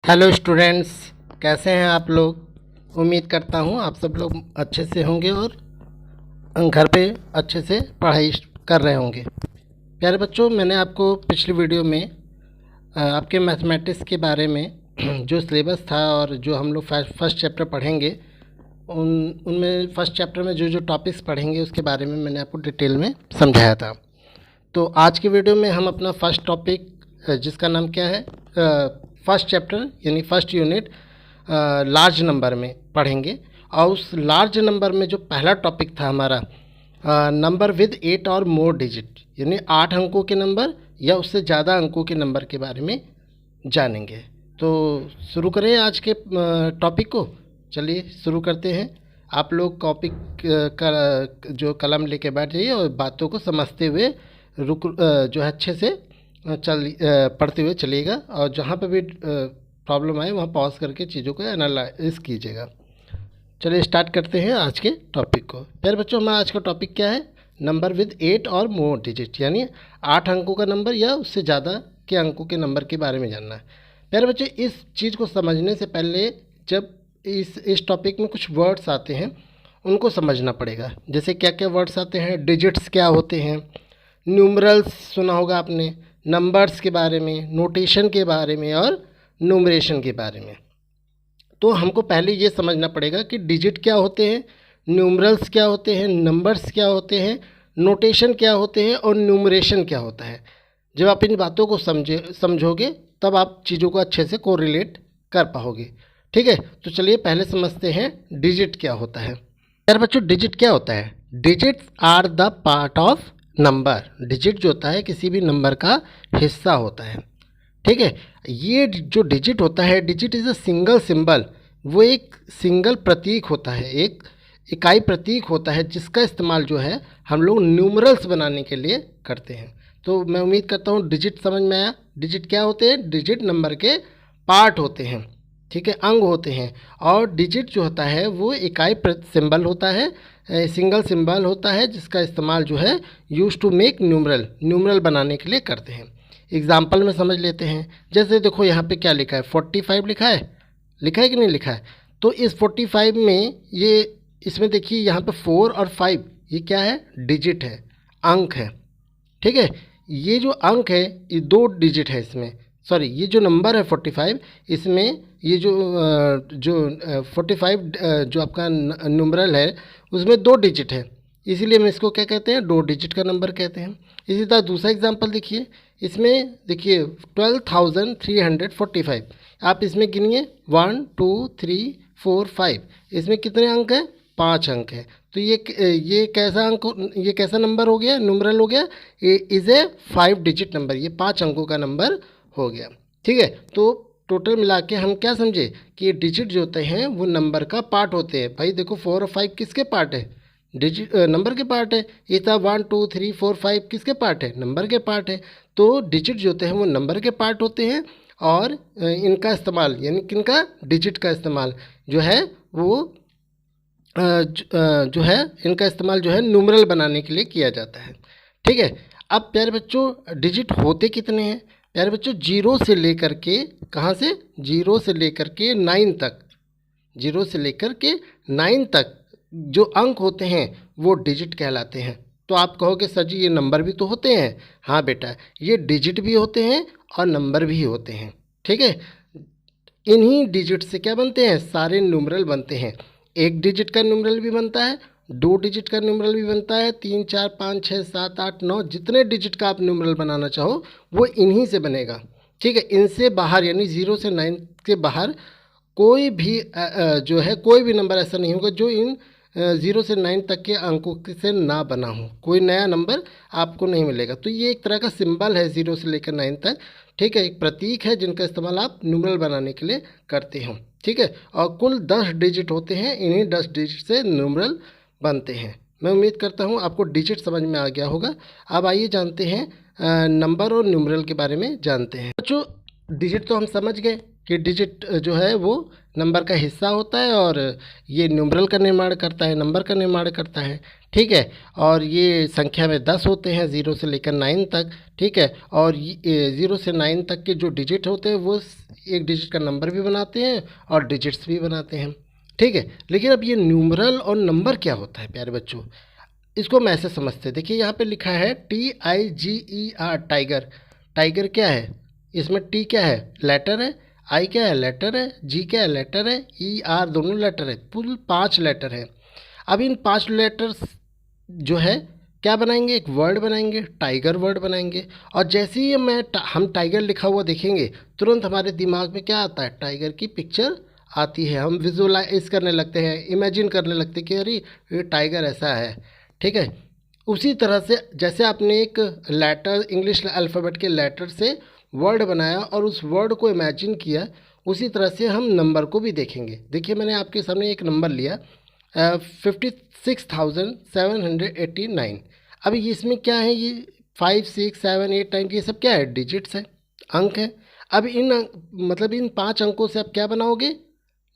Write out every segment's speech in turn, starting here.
Hello students, कैसे हैं आप लोग। उम्मीद करता हूं आप सब लोग अच्छे से होंगे और घर पे अच्छे से पढ़ाई कर रहे होंगे। प्यारे बच्चों, मैंने आपको पिछली वीडियो में आपके मैथमेटिक्स के बारे में जो सिलेबस था और जो हम लोग फर्स्ट चैप्टर पढ़ेंगे उनमें फर्स्ट चैप्टर में जो जो टॉपिक्स पढ़ेंगे उसके बारे में मैंने आपको डिटेल में समझाया था। तो आज की वीडियो में हम अपना फर्स्ट टॉपिक जिसका नाम क्या है, फर्स्ट चैप्टर यानी फर्स्ट यूनिट लार्ज नंबर में पढ़ेंगे। और उस लार्ज नंबर में जो पहला टॉपिक था हमारा नंबर विद 8 और मोर डिजिट, यानी 8 अंकों के नंबर या उससे ज़्यादा अंकों के नंबर के बारे में जानेंगे। तो शुरू करें आज के टॉपिक को। चलिए शुरू करते हैं। आप लोग कॉपी का जो कलम लेके बैठ जाइए और बातों को समझते हुए जो है अच्छे से पढ़ते हुए चलिएगा, और जहाँ पे भी प्रॉब्लम आए वहाँ पॉज करके चीज़ों को एनालाइज कीजिएगा। चलिए स्टार्ट करते हैं आज के टॉपिक को। प्यारे बच्चों, हमारा आज का टॉपिक क्या है? नंबर विद 8 और मोर डिजिट, यानी 8 अंकों का नंबर या उससे ज़्यादा के अंकों के नंबर के बारे में जानना है। प्यारे बच्चों, इस चीज़ को समझने से पहले जब इस टॉपिक में कुछ वर्ड्स आते हैं उनको समझना पड़ेगा। जैसे क्या क्या वर्ड्स आते हैं, डिजिट्स क्या होते हैं, न्यूमरल्स सुना होगा आपने, नंबर्स के बारे में, नोटेशन के बारे में और न्यूमरेशन के बारे में। तो हमको पहले ये समझना पड़ेगा कि डिजिट क्या होते हैं, न्यूमरल्स क्या होते हैं, नंबर्स क्या होते हैं, नोटेशन क्या होते हैं और न्यूमरेशन क्या होता है। जब आप इन बातों को समझोगे तब आप चीज़ों को अच्छे से कोरिलेट कर पाओगे। ठीक है, तो चलिए पहले समझते हैं डिजिट क्या होता है। यार बच्चों, डिजिट क्या होता है? Digits are the part of number. Digit जो होता है किसी भी नंबर का हिस्सा होता है। ठीक है, ये जो डिजिट होता है, digit is a single symbol. वो एक सिंगल प्रतीक होता है, एक इकाई प्रतीक होता है जिसका इस्तेमाल जो है हम लोग न्यूमरल्स बनाने के लिए करते हैं। तो मैं उम्मीद करता हूँ डिजिट समझ में आया। डिजिट क्या होते हैं? डिजिट नंबर के पार्ट होते हैं, ठीक है, अंग होते हैं। और डिजिट जो होता है वो इकाई सिंबल होता है, सिंगल सिंबल होता है जिसका इस्तेमाल जो है यूज टू मेक न्यूमरल बनाने के लिए करते हैं। एग्जाम्पल में समझ लेते हैं। जैसे देखो यहाँ पे क्या लिखा है, 45 लिखा है कि नहीं लिखा है? तो इस 45 में ये इसमें देखिए यहाँ पे 4 और 5 ये क्या है? डिजिट है, अंक है। ठीक है, ये जो अंक है ये 2 डिजिट है इसमें, सॉरी ये जो नंबर है 45 इसमें ये जो 45 जो आपका न्यूमरल है उसमें 2 डिजिट है, इसीलिए हम इसको क्या कहते हैं? 2 डिजिट का नंबर कहते हैं। इसी तरह दूसरा एग्जांपल देखिए, इसमें देखिए 12,345। आप इसमें गिनिए 1 2 3 4 5, इसमें कितने अंक हैं? 5 अंक है। तो ये कैसा अंक, ये कैसा नंबर हो गया? न्यूमरल हो गया। ये इज़ ए 5 डिजिट नंबर, ये 5 अंकों का नंबर हो गया। ठीक है, तो टोटल मिला के हम क्या समझे कि ये डिजिट जो होते हैं वो नंबर का पार्ट होते हैं। भाई देखो 4 और 5 किसके पार्ट है? डिजिट नंबर के पार्ट है। ये था 1 2 3 4 5 किसके पार्ट है? नंबर के पार्ट है। तो डिजिट जो होते हैं वो नंबर के पार्ट होते हैं, और इनका इस्तेमाल यानी किनका? डिजिट का इस्तेमाल जो है वो जो है इनका इस्तेमाल जो है न्यूमरल बनाने के लिए किया जाता है। ठीक है, अब प्यारे बच्चों डिजिट होते कितने हैं? प्यारे बच्चों, 0 से लेकर के, कहाँ से? 0 से लेकर के 9 तक, 0 से लेकर के 9 तक जो अंक होते हैं वो डिजिट कहलाते हैं। तो आप कहोगे सर जी ये नंबर भी तो होते हैं। हाँ बेटा, ये डिजिट भी होते हैं और नंबर भी होते हैं। ठीक है, इन्हीं डिजिट से क्या बनते हैं? सारे न्यूमरल बनते हैं। 1 डिजिट का न्यूमरल भी बनता है, 2 डिजिट का न्यूमरल भी बनता है, 3 4 5 6 7 8 9, जितने डिजिट का आप न्यूमरल बनाना चाहो वो इन्हीं से बनेगा। ठीक है, इनसे बाहर यानी 0 से 9 के बाहर कोई भी जो है कोई भी नंबर ऐसा नहीं होगा जो इन 0 से 9 तक के अंकों से ना बना हो। कोई नया नंबर आपको नहीं मिलेगा। तो ये एक तरह का सिंबल है 0 से लेकर 9 तक। ठीक है, एक प्रतीक है जिनका इस्तेमाल आप न्यूमरल बनाने के लिए करते हो। ठीक है, और कुल 10 डिजिट होते हैं, इन्हीं 10 डिजिट से न्यूमरल बनते हैं। मैं उम्मीद करता हूँ आपको डिजिट समझ में आ गया होगा। अब आइए जानते हैं नंबर और न्यूमरल के बारे में जानते हैं। बच्चों, डिजिट तो हम समझ गए कि डिजिट जो है वो नंबर का हिस्सा होता है और ये न्यूमरल का निर्माण करता है, नंबर का निर्माण करता है। ठीक है। और ये संख्या में 10 होते हैं 0 से लेकर 9 तक, ठीक है। और 0 से 9 तक के जो डिजिट होते हैं वो एक डिजिट का नंबर भी बनाते हैं और डिजिट्स भी बनाते हैं, ठीक है। लेकिन अब ये न्यूमरल और नंबर क्या होता है प्यारे बच्चों, इसको हम ऐसे समझते हैं। देखिए यहाँ पे लिखा है TIGER, टाइगर। टाइगर क्या है, इसमें टी क्या है, लेटर है, आई क्या है, लेटर है, जी क्या है, लेटर है, ER दोनों लेटर है, कुल 5 लेटर है। अब इन 5 लेटर्स जो है क्या बनाएंगे, एक वर्ड बनाएंगे, टाइगर वर्ड बनाएंगे। और जैसे ही हम टाइगर लिखा हुआ देखेंगे तुरंत हमारे दिमाग में क्या आता है, टाइगर की पिक्चर आती है। हम विजुअलाइज करने लगते हैं, इमेजिन करने लगते हैं कि अरे ये टाइगर ऐसा है, ठीक है। उसी तरह से जैसे आपने एक लेटर, इंग्लिश अल्फ़ाबेट के लेटर से वर्ड बनाया और उस वर्ड को इमेजिन किया, उसी तरह से हम नंबर को भी देखेंगे। देखिए मैंने आपके सामने एक नंबर लिया 56,789। अब इसमें क्या है, ये 5 6 7 8 9 ये सब क्या है, डिजिट्स है, अंक है। अब मतलब इन 5 अंकों से आप क्या बनाओगे,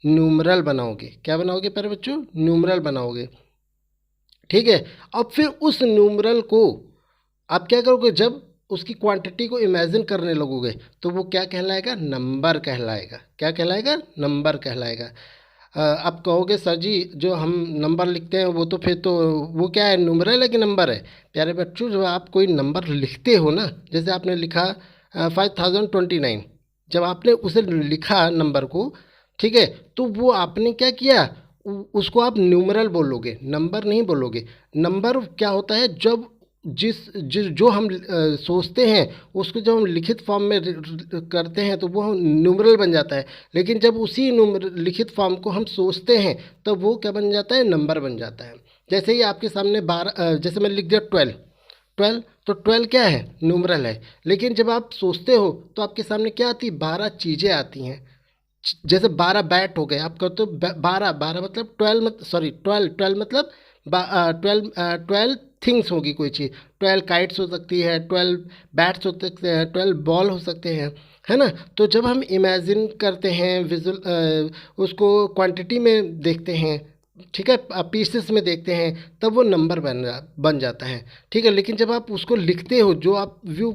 न्यूमरल बनाओगे। क्या बनाओगे प्यारे बच्चों, न्यूमरल बनाओगे, ठीक है। अब फिर उस न्यूमरल को आप क्या करोगे, जब उसकी क्वांटिटी को इमेजिन करने लगोगे तो वो क्या कहलाएगा, नंबर कहलाएगा। क्या कहलाएगा, नंबर कहलाएगा। आप कहोगे सर जी जो हम नंबर लिखते हैं वो तो फिर तो वो क्या है, न्यूमरल है कि नंबर है। प्यारे बच्चों जब आप कोई नंबर लिखते हो ना, जैसे आपने लिखा 5029, जब आपने उसे लिखा नंबर को, ठीक है, तो वो आपने क्या किया, उसको आप न्यूमरल बोलोगे, नंबर नहीं बोलोगे। नंबर क्या होता है, जब जो हम सोचते हैं उसको जब हम लिखित फॉर्म में करते हैं तो वो न्यूमरल बन जाता है। लेकिन जब उसी लिखित फॉर्म को हम सोचते हैं तब वो क्या बन जाता है, नंबर बन जाता है। जैसे ही आपके सामने 12, जैसे मैं लिख दिया 12, तो 12 क्या है, न्यूमरल है। लेकिन जब आप सोचते हो तो आपके सामने क्या आती है, 12 चीज़ें आती हैं। जैसे 12 बैट हो गए, आप कहते हो 12 मतलब 12, सॉरी 12 मतलब 12 थिंग्स होगी कोई चीज़। 12 काइट्स हो सकती है, 12 बैट्स हो सकते हैं, 12 बॉल हो सकते हैं, है ना। तो जब हम इमेजिन करते हैं, विजुअल उसको क्वांटिटी में देखते हैं, ठीक है, पीसेस में देखते हैं, तब वो नंबर बन जाता है, ठीक है। लेकिन जब आप उसको लिखते हो, जो आप व्यू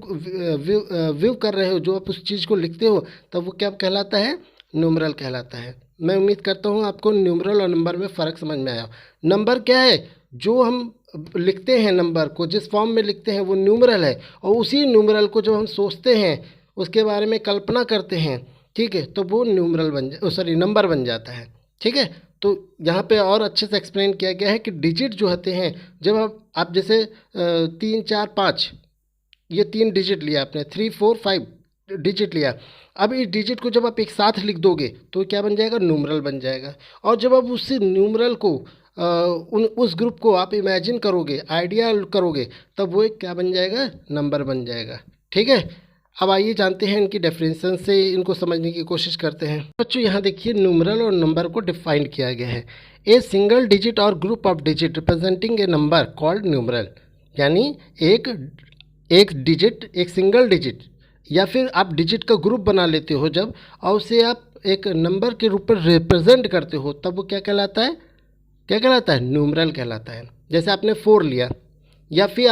कर रहे हो, जो आप उस चीज़ को लिखते हो, तब वो क्या कहलाता है, न्यूमरल कहलाता है। मैं उम्मीद करता हूँ आपको न्यूमरल और नंबर में फ़र्क समझ में आया। नंबर क्या है, जो हम लिखते हैं, नंबर को जिस फॉर्म में लिखते हैं वो न्यूमरल है। और उसी न्यूमरल को जब हम सोचते हैं, उसके बारे में कल्पना करते हैं, ठीक है, तो वो नंबर बन जाता है, ठीक है। तो यहाँ पे और अच्छे से एक्सप्लेन किया गया है कि डिजिट जो होते हैं, जब आप जैसे 3 4 5 ये 3 डिजिट लिया आपने, 3 4 5 डिजिट लिया। अब इस डिजिट को जब आप एक साथ लिख दोगे तो क्या बन जाएगा, न्यूमरल बन जाएगा। और जब आप उस न्यूमरल को उस ग्रुप को आप इमेजिन करोगे, आइडिया करोगे, तब वो एक क्या बन जाएगा, नंबर बन जाएगा, ठीक है। अब आइए जानते हैं इनकी डेफिनेशन से इनको समझने की कोशिश करते हैं। बच्चों यहाँ देखिए न्यूमरल और नंबर को डिफाइन किया गया है। ए सिंगल डिजिट और group of digit representing A number called numeral, यानी एक डिजिट, एक सिंगल डिजिट या फिर आप डिजिट का ग्रुप बना लेते हो जब, और उसे आप एक नंबर के रूप में रिप्रेजेंट करते हो, तब वो क्या कहलाता है, क्या कहलाता है, न्यूमरल कहलाता है। जैसे आपने 4 लिया, या फिर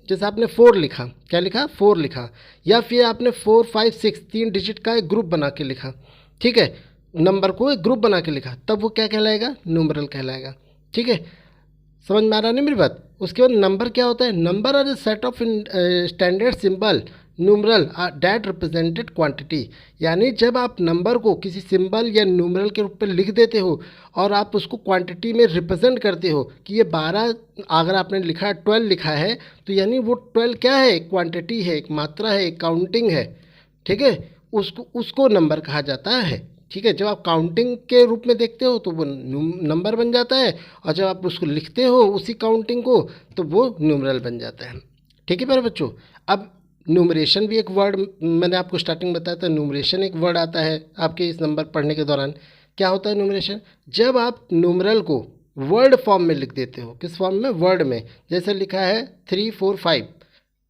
जैसे आपने 4 लिखा, क्या लिखा, 4 लिखा, या फिर आपने 4 5 6 3 डिजिट का एक ग्रुप बना के लिखा, ठीक है, नंबर को एक ग्रुप बना के लिखा, तब वो क्या कहलाएगा, न्यूमरल कहलाएगा, ठीक है। समझ में आ रहा नहीं मेरी बात। उसके बाद नंबर क्या होता है, number are a set of standard symbol numeral that represented quantity, यानी जब आप नंबर को किसी सिंबल या न्यूमरल के रूप में लिख देते हो और आप उसको क्वांटिटी में रिप्रेजेंट करते हो कि ये 12, अगर आपने लिखा 12 लिखा है, तो यानी वो 12 क्या है, एक क्वांटिटी है, एक मात्रा है, एक काउंटिंग है, ठीक है। उसको नंबर कहा जाता है, ठीक है। जब आप काउंटिंग के रूप में देखते हो तो वो नंबर बन जाता है, और जब आप उसको लिखते हो उसी काउंटिंग को, तो वो न्यूमरल बन जाता है, ठीक है मेरे बच्चों। अब न्यूमरेशन भी एक वर्ड, मैंने आपको स्टार्टिंग बताया था, न्यूमरेशन एक वर्ड आता है आपके इस नंबर पढ़ने के दौरान। क्या होता है न्यूमरेशन, जब आप न्यूमरल को वर्ड फॉर्म में लिख देते हो, किस फॉर्म में, वर्ड में। जैसे लिखा है 3 4 5,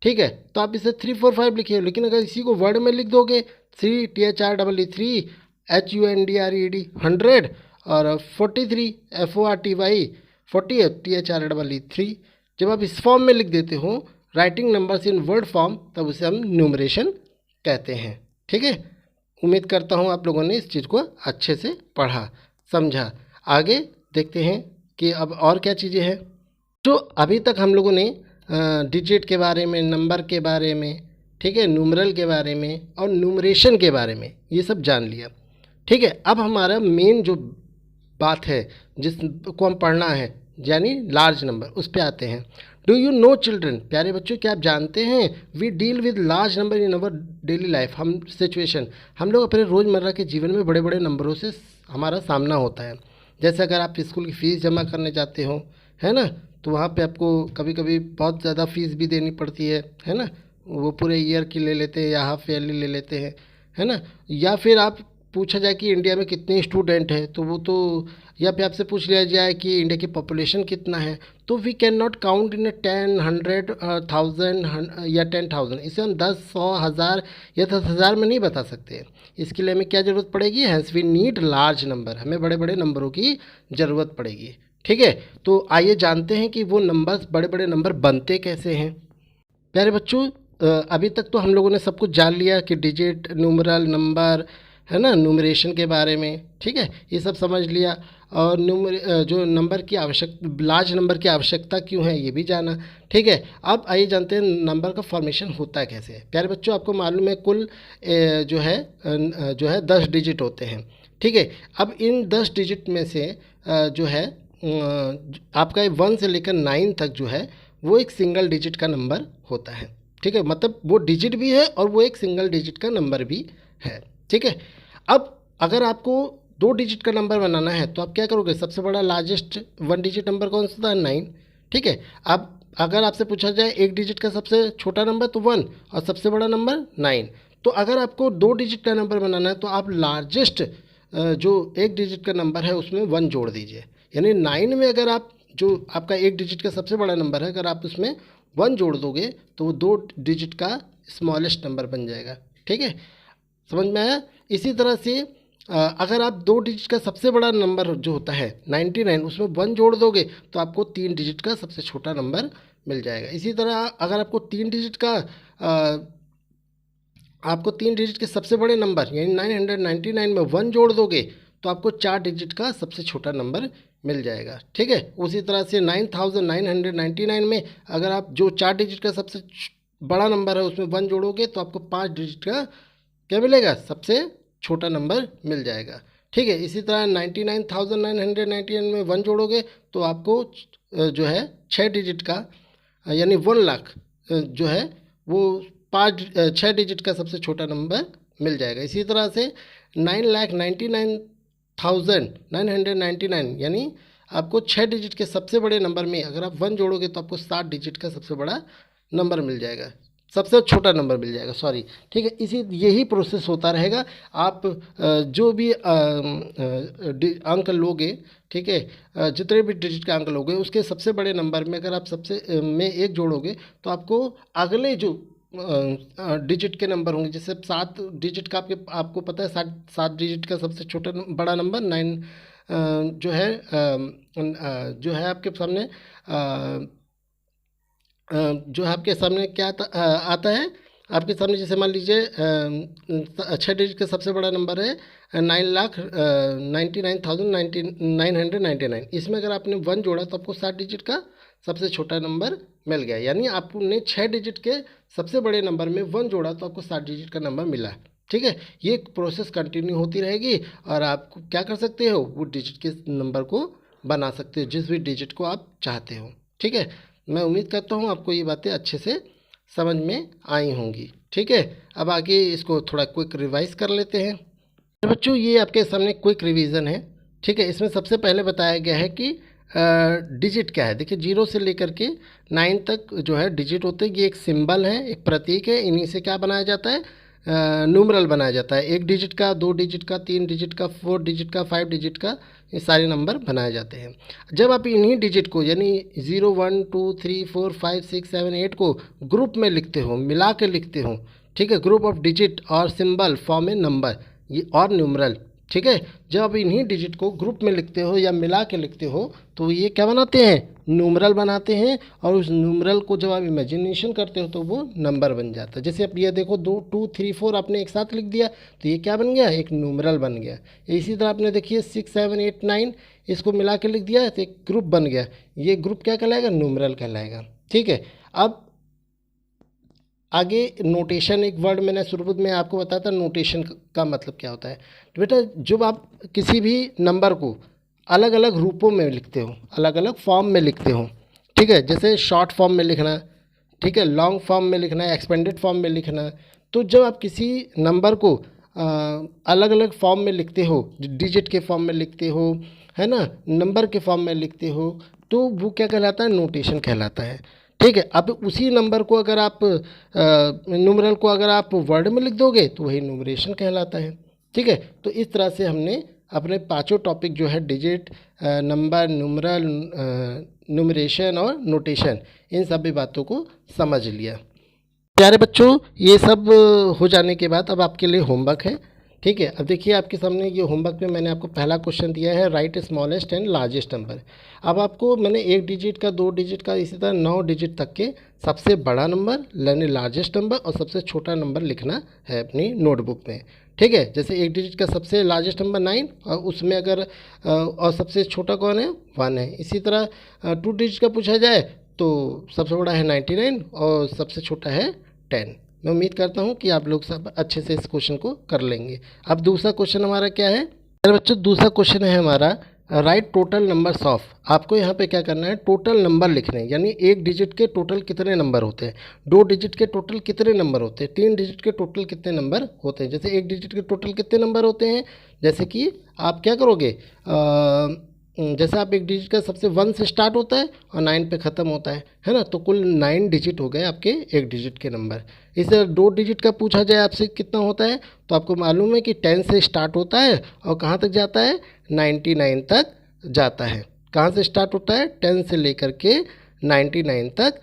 ठीक है, तो आप इसे 3 4 5 लिखिए। लेकिन अगर इसी को वर्ड में लिख दोगे, 3 THREE 3 HUNDRED 100 और 43 FORTY 48 THREE 3। जब आप इस फॉर्म में लिख देते हो writing numbers in word form, तब उसे हम न्यूमरेशन कहते हैं। ठीक है, उम्मीद करता हूँ आप लोगों ने इस चीज़ को अच्छे से पढ़ा समझा। आगे देखते हैं कि अब और क्या चीज़ें हैं। जो अभी तक हम लोगों ने डिजिट के बारे में, नंबर के बारे में, ठीक है, न्यूमरल के बारे में और न्यूमरेशन के बारे में ये सब जान लिया। ठीक है, अब हमारा मेन जो बात है जिसको हम पढ़ना है यानी लार्ज नंबर, उस पे आते हैं। डू यू नो चिल्ड्रन, प्यारे बच्चों क्या आप जानते हैं, we deal with large number in our daily life. हम सिचुएशन, हम लोग अपने रोज़मर्रा के जीवन में बड़े बड़े नंबरों से हमारा सामना होता है। जैसे अगर आप स्कूल की फ़ीस जमा करने जाते हो, है ना, तो वहाँ पे आपको कभी कभी बहुत ज़्यादा फ़ीस भी देनी पड़ती है ना। वो पूरे ईयर की ले लेते हैं या हाफ ईयरली ले लेते हैं, है ना। या फिर आप पूछा जाए कि इंडिया में कितने स्टूडेंट हैं, तो वो तो, या फिर आपसे पूछ लिया जाए कि इंडिया की पॉपुलेशन कितना है, तो we can not count in 10, 100, 1000 या 10,000। इसे हम 10, 100, 1000 या 10,000 में नहीं बता सकते। इसके लिए हमें क्या ज़रूरत पड़ेगी, hence we need large number, हमें बड़े बड़े नंबरों की ज़रूरत पड़ेगी। ठीक है, तो आइए जानते हैं कि वो नंबर्स, बड़े बड़े नंबर बनते कैसे हैं। प्यारे बच्चों, अभी तक तो हम लोगों ने सब कुछ जान लिया कि डिजिट, न्यूमरल, नंबर, है ना, न्यूमरेशन के बारे में। ठीक है, ये सब समझ लिया। और जो नंबर की लार्ज नंबर की आवश्यकता क्यों है ये भी जाना। ठीक है, अब आइए जानते हैं नंबर का फॉर्मेशन होता कैसे है। प्यारे बच्चों, आपको मालूम है कुल जो है 10 डिजिट होते हैं। ठीक है, अब इन 10 डिजिट में से जो है आपका 1 से लेकर 9 तक जो है वो एक सिंगल डिजिट का नंबर होता है। ठीक है, मतलब वो डिजिट भी है और वो एक सिंगल डिजिट का नंबर भी है। ठीक है, अब अगर आपको 2 डिजिट का नंबर बनाना है तो आप क्या करोगे, सबसे बड़ा लार्जेस्ट 1 डिजिट नंबर कौन सा था, 9। ठीक है, अब अगर आपसे पूछा जाए 1 डिजिट का सबसे छोटा नंबर तो 1 और सबसे बड़ा नंबर 9। तो अगर आपको 2 डिजिट का नंबर बनाना है तो आप लार्जेस्ट जो 1 डिजिट का नंबर है उसमें 1 जोड़ दीजिए। यानी 9 में अगर आप, जो आपका 1 डिजिट का सबसे बड़ा नंबर है, अगर आप उसमें 1 जोड़ दोगे तो वो 2 डिजिट का स्मॉलेस्ट नंबर बन जाएगा। ठीक है, समझ में आया। इसी तरह से अगर आप 2 डिजिट का सबसे बड़ा नंबर जो होता है 99, उसमें 1 जोड़ दोगे तो आपको 3 डिजिट का सबसे छोटा नंबर मिल जाएगा। इसी तरह अगर आपको 3 डिजिट का आपको 3 डिजिट के सबसे बड़े नंबर यानी 999 में 1 जोड़ दोगे तो आपको 4 डिजिट का सबसे छोटा नंबर मिल जाएगा। ठीक है, उसी तरह से 9999 में अगर आप जो 4 डिजिट का सबसे बड़ा नंबर है उसमें 1 जोड़ोगे तो आपको 5 डिजिट का क्या मिलेगा, सबसे छोटा नंबर मिल जाएगा। ठीक है, इसी तरह 99,999 में 1 जोड़ोगे तो आपको जो है 6 डिजिट का यानी 1 लाख जो है वो 6 डिजिट का सबसे छोटा नंबर मिल जाएगा। इसी तरह से 9,99,999 यानी आपको 6 डिजिट के सबसे बड़े नंबर में अगर आप 1 जोड़ोगे तो आपको 7 डिजिट का सबसे बड़ा नंबर मिल जाएगा, सबसे छोटा नंबर मिल जाएगा, सॉरी। ठीक है, यही प्रोसेस होता रहेगा। आप जो भी अंक लोगे, ठीक है, जितने भी डिजिट का अंक लोगे उसके सबसे बड़े नंबर में अगर आप सबसे में 1 जोड़ोगे तो आपको अगले जो डिजिट के नंबर होंगे, जैसे 7 डिजिट का आपको पता है 7 डिजिट का सबसे छोटा बड़ा नंबर 9 जो है आपके सामने जो है आपके सामने क्या आता है आपके सामने, जैसे मान लीजिए 6 डिजिट का सबसे बड़ा नंबर है 9,99,999। इसमें अगर आपने 1 जोड़ा तो आपको 7 डिजिट का सबसे छोटा नंबर मिल गया। यानी आपने 6 डिजिट के सबसे बड़े नंबर में 1 जोड़ा तो आपको 7 डिजिट का नंबर मिला। ठीक है, ये प्रोसेस कंटिन्यू होती रहेगी और आप क्या कर सकते हो, वो डिजिट के नंबर को बना सकते हो जिस भी डिजिट को आप चाहते हो। ठीक है, मैं उम्मीद करता हूँ आपको ये बातें अच्छे से समझ में आई होंगी। ठीक है, अब आगे इसको थोड़ा क्विक रिवाइज कर लेते हैं। बच्चों, ये आपके सामने क्विक रिवीजन है। ठीक है, इसमें सबसे पहले बताया गया है कि डिजिट क्या है। देखिए 0 से लेकर के 9 तक जो है डिजिट होते हैं, ये एक सिंबल है, एक प्रतीक है। इन्हीं से क्या बनाया जाता है, न्यूमरल बनाया जाता है। 1 डिजिट का, 2 डिजिट का, 3 डिजिट का, 4 डिजिट का, 5 डिजिट का, ये सारे नंबर बनाए जाते हैं। जब आप इन्हीं डिजिट को यानी 0, 1, 2, 3, 4, 5, 6, 7, 8 को ग्रुप में लिखते हो, मिला के लिखते हो, ठीक है, ग्रुप ऑफ डिजिट और सिंबल फॉर्म ए नंबर ये और न्यूमरल, ठीक है। जब आप इन्हीं डिजिट को ग्रुप में लिखते हो या मिला के लिखते हो तो ये क्या बनाते हैं, न्यूमरल बनाते हैं। और उस न्यूमरल को जब आप इमेजिनेशन करते हो तो वो नंबर बन जाता है। जैसे आप ये देखो 2 2 3 4 आपने एक साथ लिख दिया तो ये क्या बन गया, एक न्यूमरल बन गया। इसी तरह आपने देखिए 6 7 8 9 इसको मिला के लिख दिया तो एक ग्रुप बन गया। ये ग्रुप क्या कहलाएगा, न्यूमरल कहलाएगा। ठीक है। अब आगे नोटेशन, एक वर्ड मैंने शुरू में आपको बताया था नोटेशन का मतलब क्या होता है। तो बेटा जब आप किसी भी नंबर को अलग अलग रूपों में लिखते हो, अलग अलग फॉर्म में लिखते हो, ठीक है, जैसे शॉर्ट फॉर्म में लिखना, ठीक है, लॉन्ग फॉर्म में लिखना, एक्सपेंडेड फॉर्म में लिखना। तो जब आप किसी नंबर को अलग अलग फॉर्म में लिखते हो, डिजिट के फॉर्म में लिखते हो, है ना, नंबर के फॉर्म में लिखते हो, तो वो क्या कहलाता है, नोटेशन कहलाता है। ठीक है। अब उसी नंबर को अगर आप न्यूमरल को अगर आप वर्ड में लिख दोगे तो वही न्यूमरेशन कहलाता है। ठीक है। तो इस तरह से हमने अपने पांचों टॉपिक जो है डिजिट, नंबर, न्यूमरल, न्यूमरेशन और नोटेशन, इन सभी बातों को समझ लिया। प्यारे बच्चों, ये सब हो जाने के बाद अब आपके लिए होमवर्क है। ठीक है। अब देखिए आपके सामने ये होमवर्क में मैंने आपको पहला क्वेश्चन दिया है, right smallest and largest number. अब आपको मैंने 1 डिजिट का, 2 डिजिट का, इसी तरह 9 डिजिट तक के सबसे बड़ा नंबर यानी लार्जेस्ट नंबर और सबसे छोटा नंबर लिखना है अपनी नोटबुक में। ठीक है। जैसे 1 डिजिट का सबसे लार्जेस्ट नंबर 9 और उसमें अगर और सबसे छोटा कौन है, 1 है। इसी तरह 2 डिजिट का पूछा जाए तो सबसे बड़ा है 99 और सबसे छोटा है 10। मैं उम्मीद करता हूँ कि आप लोग सब अच्छे से इस क्वेश्चन को कर लेंगे। अब दूसरा क्वेश्चन हमारा क्या है मेरे बच्चों, दूसरा क्वेश्चन है हमारा राइट टोटल नंबर्स ऑफ। आपको यहाँ पे क्या करना है, टोटल नंबर लिखने हैं, यानी 1 डिजिट के टोटल कितने नंबर होते हैं, 2 डिजिट के टोटल कितने नंबर होते हैं, 3 डिजिट के टोटल कितने नंबर होते हैं। जैसे 1 डिजिट के टोटल कितने नंबर होते हैं, जैसे कि आप क्या करोगे, जैसे आप 1 डिजिट का सबसे 1 से स्टार्ट होता है और 9 पे ख़त्म होता है ना, तो कुल 9 डिजिट हो गए आपके 1 डिजिट के नंबर। इसे 2 डिजिट का पूछा जाए आपसे कितना होता है, तो आपको मालूम है कि 10 से स्टार्ट होता है और कहाँ तक जाता है, 99 तक जाता है। कहाँ से स्टार्ट होता है, 10 से लेकर के 99 तक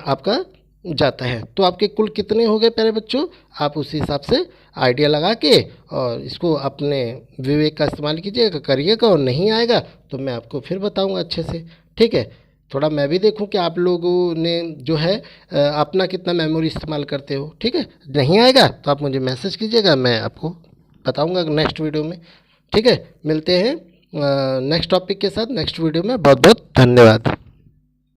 आपका जाता है। तो आपके कुल कितने हो गए प्यारे बच्चों, आप उसी हिसाब से आइडिया लगा के और इसको अपने विवेक का इस्तेमाल कीजिएगा, करिएगा, और नहीं आएगा तो मैं आपको फिर बताऊंगा अच्छे से। ठीक है। थोड़ा मैं भी देखूं कि आप लोगों ने जो है अपना कितना मेमोरी इस्तेमाल करते हो। ठीक है। नहीं आएगा तो आप मुझे मैसेज कीजिएगा, मैं आपको बताऊंगा नेक्स्ट वीडियो में। ठीक है। मिलते हैं नेक्स्ट टॉपिक के साथ नेक्स्ट वीडियो में। बहुत बहुत धन्यवाद।